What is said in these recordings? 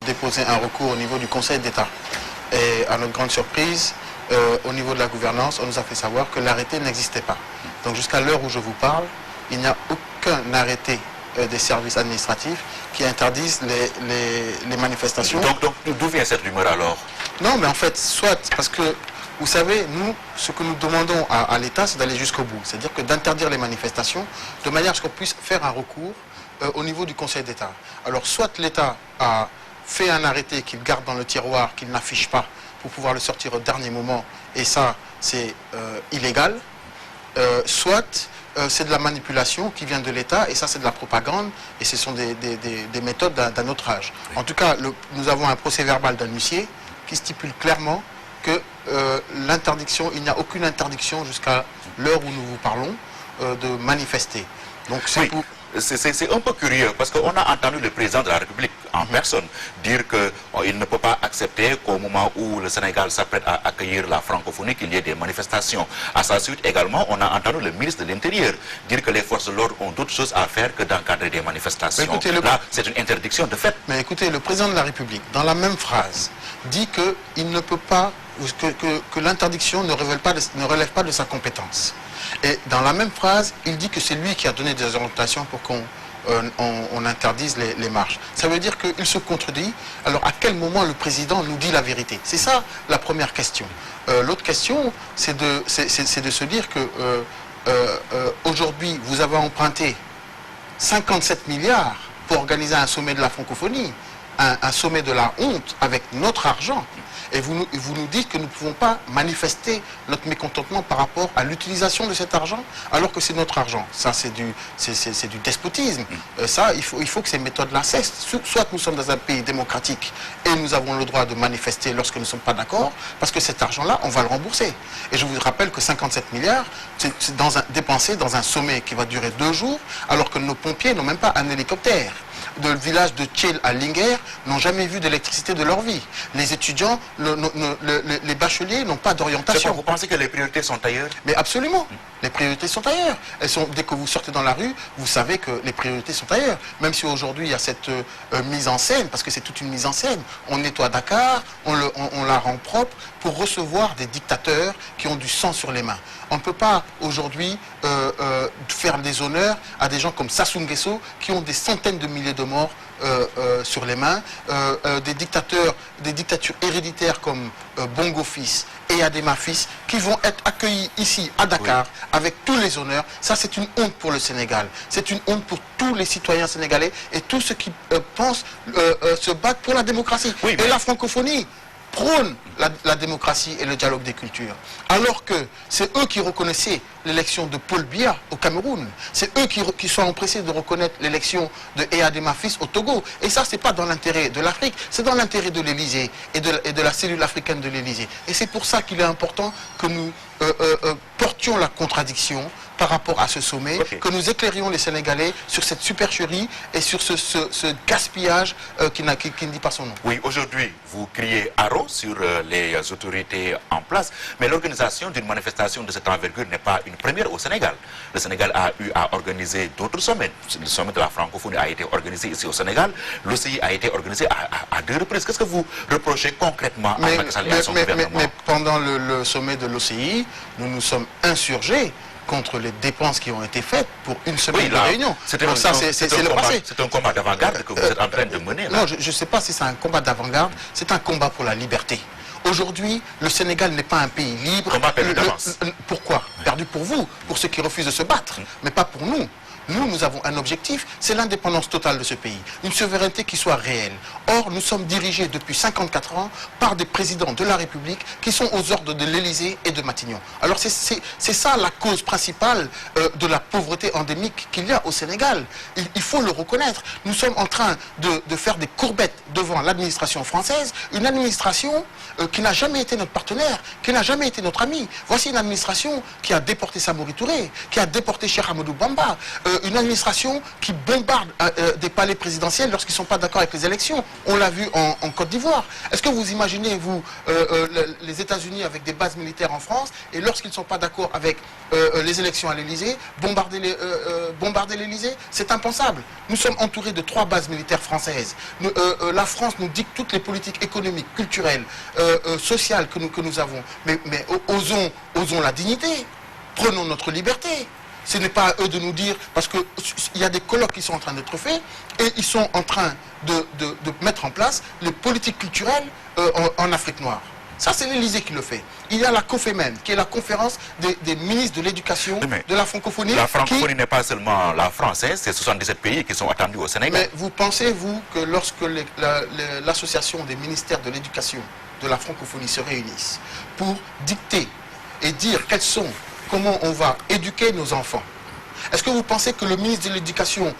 déposé un recours au niveau du Conseil d'État. Et à notre grande surprise, au niveau de la gouvernance, on nous a fait savoir que l'arrêté n'existait pas. Donc jusqu'à l'heure où je vous parle, il n'y a aucun arrêté des services administratifs qui interdisent les manifestations. Donc d'où vient cette rumeur alors? Non, mais en fait, soit parce que, vous savez, nous, ce que nous demandons à l'État, c'est d'aller jusqu'au bout. C'est-à-dire que d'interdire les manifestations de manière à ce qu'on puisse faire un recours au niveau du Conseil d'État. Alors, soit l'État a fait un arrêté qu'il garde dans le tiroir, qu'il n'affiche pas, pour pouvoir le sortir au dernier moment, et ça, c'est illégal, soit c'est de la manipulation qui vient de l'État, et ça, c'est de la propagande, et ce sont des méthodes d'un autre âge. En tout cas, nous avons un procès-verbal d'un huissier qui stipule clairement que l'interdiction, il n'y a aucune interdiction jusqu'à l'heure où nous vous parlons de manifester. Donc c'est pour... C'est un peu curieux parce qu'on a entendu le président de la République en personne dire qu'il ne peut pas accepter qu'au moment où le Sénégal s'apprête à accueillir la francophonie, qu'il y ait des manifestations. À sa suite également, on a entendu le ministre de l'Intérieur dire que les forces de l'ordre ont d'autres choses à faire que d'encadrer des manifestations. Écoutez, là, c'est une interdiction de fait. Mais écoutez, le président de la République, dans la même phrase, dit qu'il ne peut pas, que l'interdiction ne relève pas de sa compétence. Et dans la même phrase, il dit que c'est lui qui a donné des orientations pour qu'on interdise les marches. Ça veut dire qu'il se contredit. Alors à quel moment le président nous dit la vérité? C'est ça la première question. L'autre question, c'est de se dire que aujourd'hui, vous avez emprunté 57 milliards pour organiser un sommet de la francophonie, un sommet de la honte avec notre argent. Et vous nous dites que nous ne pouvons pas manifester notre mécontentement par rapport à l'utilisation de cet argent, alors que c'est notre argent. Ça, c'est du despotisme. Ça, il faut que ces méthodes-là cessent. Soit nous sommes dans un pays démocratique et nous avons le droit de manifester lorsque nous ne sommes pas d'accord, parce que cet argent-là, on va le rembourser. Et je vous rappelle que 57 milliards, c'est dépensé dans un sommet qui va durer 2 jours, alors que nos pompiers n'ont même pas un hélicoptère. Le village de Thiel à Linguère n'ont jamais vu d'électricité de leur vie. Les étudiants, les bacheliers n'ont pas d'orientation. Vous pensez que les priorités sont ailleurs? Mais absolument, les priorités sont ailleurs. Dès que vous sortez dans la rue, vous savez que les priorités sont ailleurs. Même si aujourd'hui il y a cette mise en scène, parce que c'est toute une mise en scène. On nettoie Dakar, on la rend propre pour recevoir des dictateurs qui ont du sang sur les mains. On ne peut pas aujourd'hui faire des honneurs à des gens comme Sassou Nguesso qui ont des centaines de milliers de morts sur les mains, des dictatures héréditaires comme Bongo fils et Adema fils qui vont être accueillis ici à Dakar avec tous les honneurs. Ça, c'est une honte pour le Sénégal. C'est une honte pour tous les citoyens sénégalais et tous ceux qui pensent se battre pour la démocratie. Et la francophonie prône la démocratie et le dialogue des cultures. Alors que c'est eux qui reconnaissaient l'élection de Paul Biya au Cameroun. C'est eux qui sont empressés de reconnaître l'élection de Eyadema fils au Togo. Et ça, c'est pas dans l'intérêt de l'Afrique, c'est dans l'intérêt de l'Élysée et de la cellule africaine de l'Élysée. Et c'est pour ça qu'il est important que nous portions la contradiction par rapport à ce sommet, que nous éclairions les Sénégalais sur cette supercherie et sur ce gaspillage qui ne dit pas son nom. Oui, aujourd'hui, vous criez haro sur les autorités en place, mais l'organisation d'une manifestation de cette envergure n'est pas une première au Sénégal. Le Sénégal a eu à organiser d'autres sommets. Le sommet de la francophonie a été organisé ici au Sénégal. L'OCI a été organisé à 2 reprises. Qu'est-ce que vous reprochez concrètement à Macky Sall et à son gouvernement? Mais pendant le sommet de l'OCI, nous nous sommes insurgés contre les dépenses qui ont été faites pour une semaine de réunion. C'est le passé. C'est un combat d'avant-garde que vous êtes en train de mener. Là. Non, je ne sais pas si c'est un combat d'avant-garde, c'est un combat pour la liberté. Aujourd'hui, le Sénégal n'est pas un pays libre. Combat perdu d'avance. Pourquoi? Perdu pour vous, pour ceux qui refusent de se battre, mais pas pour nous. Nous avons un objectif, c'est l'indépendance totale de ce pays, une souveraineté qui soit réelle. Or, nous sommes dirigés depuis 54 ans par des présidents de la République qui sont aux ordres de l'Élysée et de Matignon. Alors c'est ça la cause principale de la pauvreté endémique qu'il y a au Sénégal. Il faut le reconnaître. Nous sommes en train de faire des courbettes devant l'administration française, une administration qui n'a jamais été notre partenaire, qui n'a jamais été notre ami. Voici une administration qui a déporté Samori Touré, qui a déporté Cheikh Amadou Bamba, une administration qui bombarde des palais présidentiels lorsqu'ils ne sont pas d'accord avec les élections. On l'a vu en Côte d'Ivoire. Est-ce que vous imaginez, vous, les États-Unis avec des bases militaires en France, et lorsqu'ils ne sont pas d'accord avec les élections à l'Élysée, bombarder l'Élysée? C'est impensable. Nous sommes entourés de 3 bases militaires françaises. La France nous dicte toutes les politiques économiques, culturelles, sociales que nous avons. Mais osons la dignité. Prenons notre liberté. Ce n'est pas à eux de nous dire, parce qu'il y a des colloques qui sont en train d'être faits, et ils sont en train de mettre en place les politiques culturelles en Afrique noire. Ça, c'est l'Élysée qui le fait. Il y a la COFEMEN, qui est la conférence des ministres de l'éducation de la francophonie. La francophonie n'est pas seulement la France, hein, c'est 77 pays qui sont attendus au Sénégal. Mais vous pensez, vous, que lorsque l'association des ministères de l'éducation de la francophonie se réunissent pour dicter et dire comment on va éduquer nos enfants, est-ce que vous pensez que le ministre de l'éducation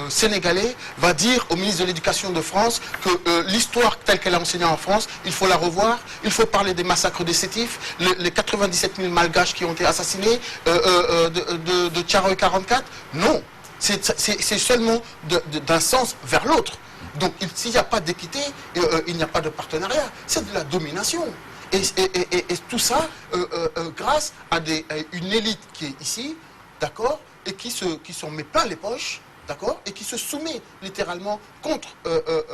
sénégalais va dire au ministre de l'éducation de France que l'histoire telle qu'elle a enseignée en France, il faut la revoir, il faut parler des massacres des Sétifs, les 97 000 malgaches qui ont été assassinés de Thiaroye 44? Non, c'est seulement d'un sens vers l'autre. Donc s'il n'y a pas d'équité, il n'y a pas de partenariat, c'est de la domination. Et tout ça grâce à une élite qui est ici, d'accord, et qui s'en met plein les poches, d'accord, et qui se soumet littéralement contre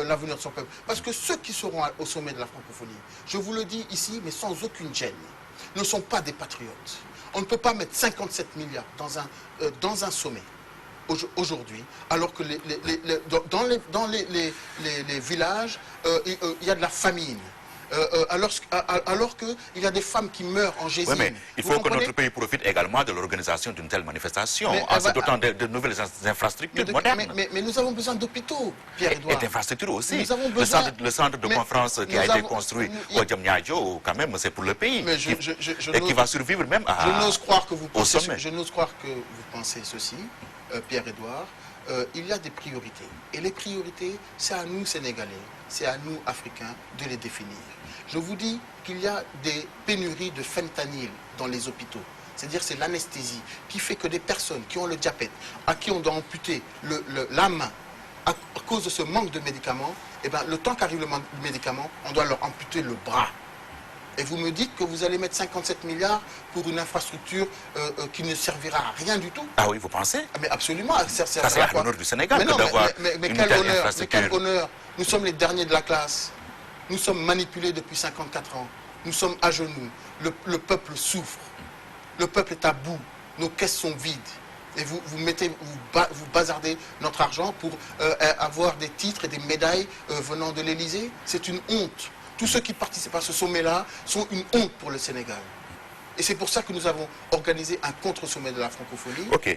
l'avenir de son peuple. Parce que ceux qui seront au sommet de la francophonie, je vous le dis ici, mais sans aucune gêne, ne sont pas des patriotes. On ne peut pas mettre 57 milliards dans un sommet aujourd'hui, alors que dans les villages, il y a de la famine. Alors qu'il y a des femmes qui meurent en Gésine. Oui, mais il faut que notre pays profite également de l'organisation d'une telle manifestation, en se dotant de nouvelles infrastructures modernes. Mais nous avons besoin d'hôpitaux, Pierre-Edouard. Et d'infrastructures aussi. Nous avons besoin... Le centre de conférence qui a été construit au Diamniadio, quand même, c'est pour le pays. Et qui va survivre même au sommet. Je n'ose croire que vous pensez ceci, Pierre-Edouard. Il y a des priorités. Et les priorités, c'est à nous, Sénégalais, c'est à nous, Africains, de les définir. Je vous dis qu'il y a des pénuries de fentanyl dans les hôpitaux. C'est-à-dire c'est l'anesthésie qui fait que des personnes qui ont le diabète, à qui on doit amputer la main à cause de ce manque de médicaments, eh bien, le temps qu'arrive le médicament, on doit leur amputer le bras. Et vous me dites que vous allez mettre 57 milliards pour une infrastructure qui ne servira à rien du tout. Ah oui, vous pensez? Mais absolument. Ça c'est à l'honneur du Sénégal d'avoir une telle infrastructure. Mais quel honneur. Nous sommes les derniers de la classe. Nous sommes manipulés depuis 54 ans. Nous sommes à genoux. Le peuple souffre. Le peuple est à bout. Nos caisses sont vides. Et vous bazardez notre argent pour avoir des titres et des médailles venant de l'Élysée. C'est une honte. Tous ceux qui participent à ce sommet-là sont une honte pour le Sénégal. Et c'est pour ça que nous avons organisé un contre-sommet de la francophonie. Ok.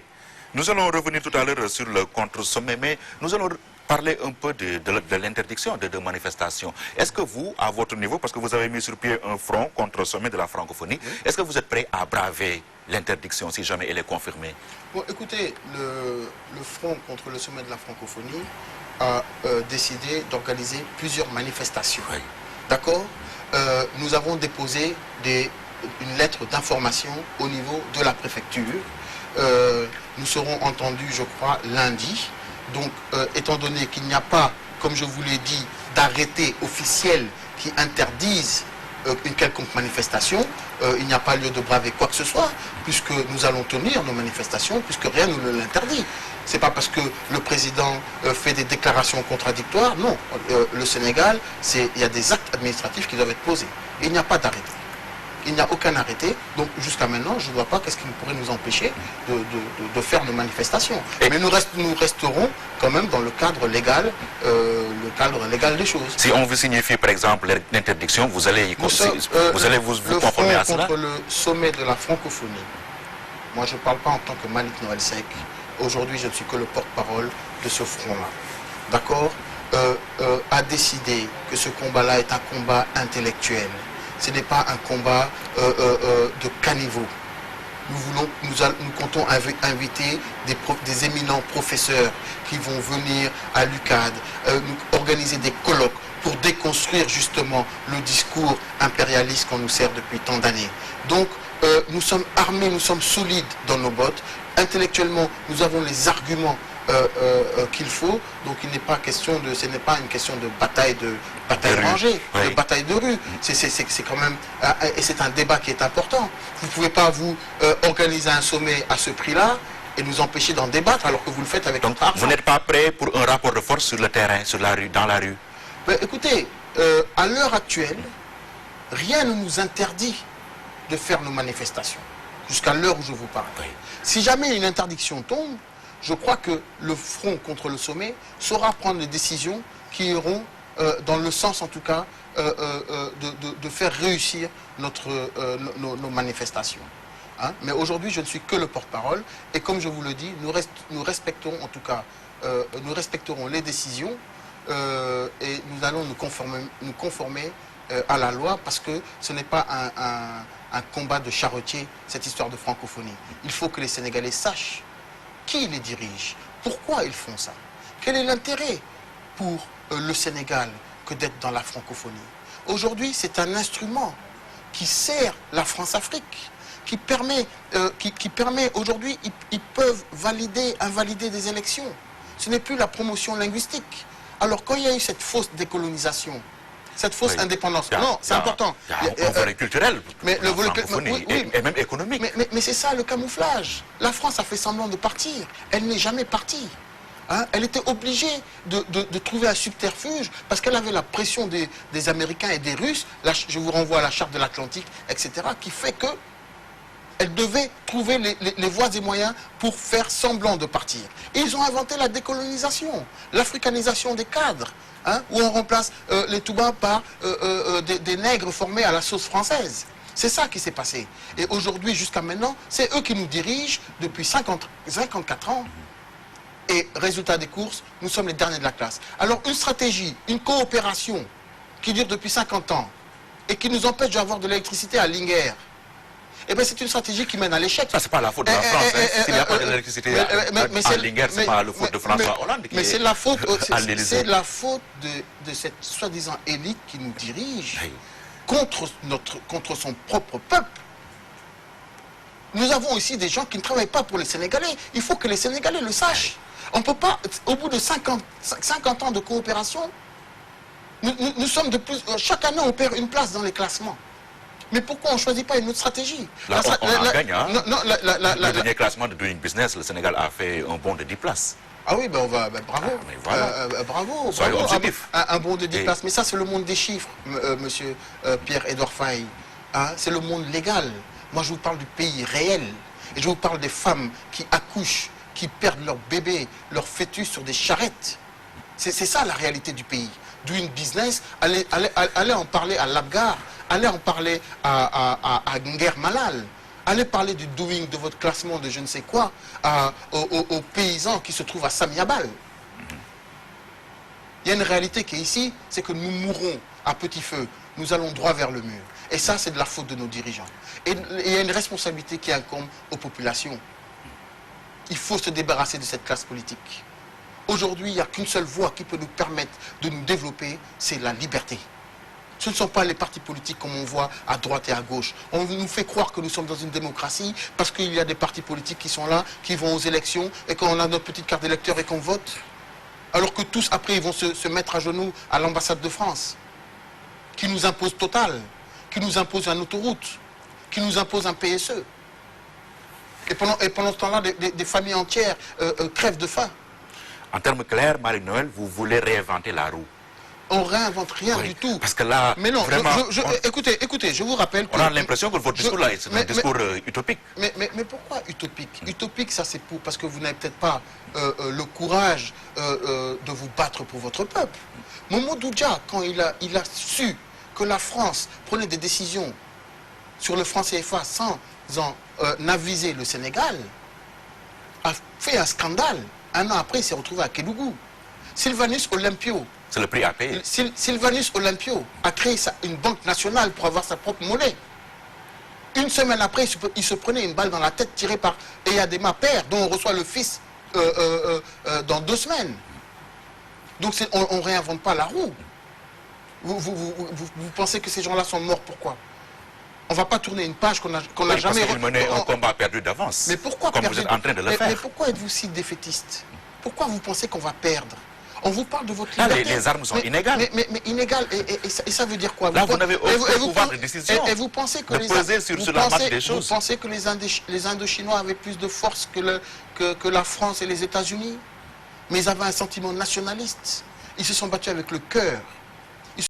Nous allons revenir tout à l'heure sur le contre-sommet, mais nous allons parler un peu de l'interdiction de manifestations. Est-ce que vous, à votre niveau, parce que vous avez mis sur pied un front contre le sommet de la francophonie, oui, est-ce que vous êtes prêt à braver l'interdiction si jamais elle est confirmée? Bon, écoutez, le front contre le sommet de la francophonie a décidé d'organiser plusieurs manifestations. Oui. D'accord? Nous avons déposé une lettre d'information au niveau de la préfecture. Nous serons entendus, je crois, lundi. Donc, étant donné qu'il n'y a pas, comme je vous l'ai dit, d'arrêté officiel qui interdise une quelconque manifestation, il n'y a pas lieu de braver quoi que ce soit, puisque nous allons tenir nos manifestations, puisque rien ne l'interdit. C'est pas parce que le président fait des déclarations contradictoires, non. Le Sénégal, il y a des actes administratifs qui doivent être posés. Il n'y a pas d'arrêté. Il n'y a aucun arrêté, donc jusqu'à maintenant, je ne vois pas qu'est-ce qui pourrait nous empêcher de faire nos manifestations. Mais nous resterons quand même dans le cadre légal des choses. Si on veut signifier par exemple l'interdiction, vous allez vous conformer à cela? Contre le sommet de la francophonie, moi je ne parle pas en tant que Malick Noël Seck. Aujourd'hui, je ne suis que le porte-parole de ce front-là. D'accord? A décidé que ce combat-là est un combat intellectuel. Ce n'est pas un combat de caniveau. Nous comptons inviter des éminents professeurs qui vont venir à l'UCAD, organiser des colloques pour déconstruire justement le discours impérialiste qu'on nous sert depuis tant d'années. Donc, nous sommes armés, nous sommes solides dans nos bottes. Intellectuellement, nous avons les arguments qu'il faut. Donc il n'est pas question de, ce n'est pas une question de bataille rangée, oui. de bataille de rue. C'est quand même, et c'est un débat qui est important. Vous ne pouvez pas vous organiser un sommet à ce prix-là et nous empêcher d'en débattre alors que vous le faites avec Donc notre argent. vous n'êtes pas prêt pour un rapport de force sur le terrain, sur la rue, dans la rue? Mais écoutez, à l'heure actuelle, rien ne nous interdit de faire nos manifestations, jusqu'à l'heure où je vous parle. Oui. Si jamais une interdiction tombe, je crois que le front contre le sommet saura prendre les décisions qui iront dans le sens, en tout cas, de faire réussir nos manifestations. Hein? Mais aujourd'hui, je ne suis que le porte-parole, et comme je vous le dis, nous respecterons, en tout cas, nous respecterons les décisions, et nous allons nous conformer à la loi, parce que ce n'est pas un combat de charretier, cette histoire de francophonie. Il faut que les Sénégalais sachent qui les dirige, pourquoi ils font ça, quel est l'intérêt pour le Sénégal que d'être dans la francophonie. Aujourd'hui, c'est un instrument qui sert la France-Afrique, qui permet aujourd'hui, ils peuvent invalider des élections. Ce n'est plus la promotion linguistique. Alors quand il y a eu cette fausse décolonisation, cette fausse indépendance. Non, c'est important. Il y a un volet culturel, mais le volet et même économique. Mais c'est ça le camouflage. La France a fait semblant de partir. Elle n'est jamais partie. Hein? Elle était obligée de trouver un subterfuge parce qu'elle avait la pression des Américains et des Russes. Là, je vous renvoie à la charte de l'Atlantique, etc., qui fait que elle devait trouver les voies et moyens pour faire semblant de partir. Et ils ont inventé la décolonisation, l'africanisation des cadres, hein, où on remplace les Toubas par des nègres formés à la sauce française. C'est ça qui s'est passé. Et aujourd'hui, jusqu'à maintenant, c'est eux qui nous dirigent depuis 54 ans. Et résultat des courses, nous sommes les derniers de la classe. Alors une stratégie, une coopération qui dure depuis 50 ans et qui nous empêche d'avoir de l'électricité à Linguère, eh bien, c'est une stratégie qui mène à l'échec. Ça, c'est pas la faute de la France. S'il n'y a pas d'électricité à Linguère, c'est pas la faute de François Hollande. Mais c'est la faute, c'est la faute de cette soi-disant élite qui nous dirige contre son propre peuple. Nous avons aussi des gens qui ne travaillent pas pour les Sénégalais. Il faut que les Sénégalais le sachent. On ne peut pas, au bout de 50 ans de coopération, nous sommes de plus... Chaque année, on perd une place dans les classements. Mais pourquoi on ne choisit pas une autre stratégie? Là, on en gagne. Hein? Le dernier classement de Doing Business, le Sénégal a fait un bond de 10 places. Ah oui, ben on va, bravo. Ah, mais voilà. Bravo. Soyons objectifs. Un bond de 10 places. Mais ça, c'est le monde des chiffres, monsieur Pierre-Édouard Faye. Hein? C'est le monde légal. Moi, je vous parle du pays réel. Et je vous parle des femmes qui accouchent, qui perdent leur bébé, leur fœtus sur des charrettes. C'est ça la réalité du pays. Doing Business, allez en parler à l'Abgar. Allez en parler à Nguer Malal. Allez parler du doing de votre classement de je ne sais quoi aux paysans qui se trouvent à Samiabal. Il y a une réalité qui est ici, c'est que nous mourrons à petit feu. Nous allons droit vers le mur. Et ça, c'est de la faute de nos dirigeants. Et il y a une responsabilité qui incombe aux populations. Il faut se débarrasser de cette classe politique. Aujourd'hui, il n'y a qu'une seule voie qui peut nous permettre de nous développer, c'est la liberté. Ce ne sont pas les partis politiques comme on voit à droite et à gauche. On nous fait croire que nous sommes dans une démocratie parce qu'il y a des partis politiques qui sont là, qui vont aux élections et qu'on a notre petite carte d'électeur et qu'on vote. Alors que tous, après, ils vont se mettre à genoux à l'ambassade de France, qui nous impose Total, qui nous impose une autoroute, qui nous impose un PSE. Et pendant ce temps-là, des familles entières crèvent de faim. En termes clairs, Marie-Noël, vous voulez réinventer la roue. On réinvente rien du tout. Parce que là, mais non, vraiment, écoutez, je vous rappelle que... On a l'impression que votre discours là, c'est un discours utopique. Mais pourquoi utopique? Utopique, ça c'est parce que vous n'avez peut-être pas le courage de vous battre pour votre peuple. Mamadou Dia, quand il a su que la France prenait des décisions sur le franc CFA sans en aviser le Sénégal, a fait un scandale. Un an après, il s'est retrouvé à Kédougou. Sylvanus Olympio. C'est le prix à payer. Sylvanus Olympio a créé une banque nationale pour avoir sa propre monnaie. Une semaine après, il se prenait une balle dans la tête tirée par Eyadema Père, dont on reçoit le fils dans 2 semaines. Donc on ne réinvente pas la roue. Vous pensez que ces gens-là sont morts pourquoi? On ne va pas tourner une page qu'on n'a Oui, jamais... parce qu'ils menaient un combat perdu d'avance. Mais pourquoi comme perdre... vous êtes en train de le faire. Mais pourquoi êtes-vous si défaitiste? Pourquoi vous pensez qu'on va perdre? On vous parle de votre Là, liberté. les armes sont inégales. Mais inégales, et ça veut dire quoi? Là, vous n'avez aucun pouvoir de décision. Et vous pensez que de peser sur la marche des choses. Vous pensez que les Indochinois avaient plus de force que la France et les États-Unis? Mais ils avaient un sentiment nationaliste. Ils se sont battus avec le cœur.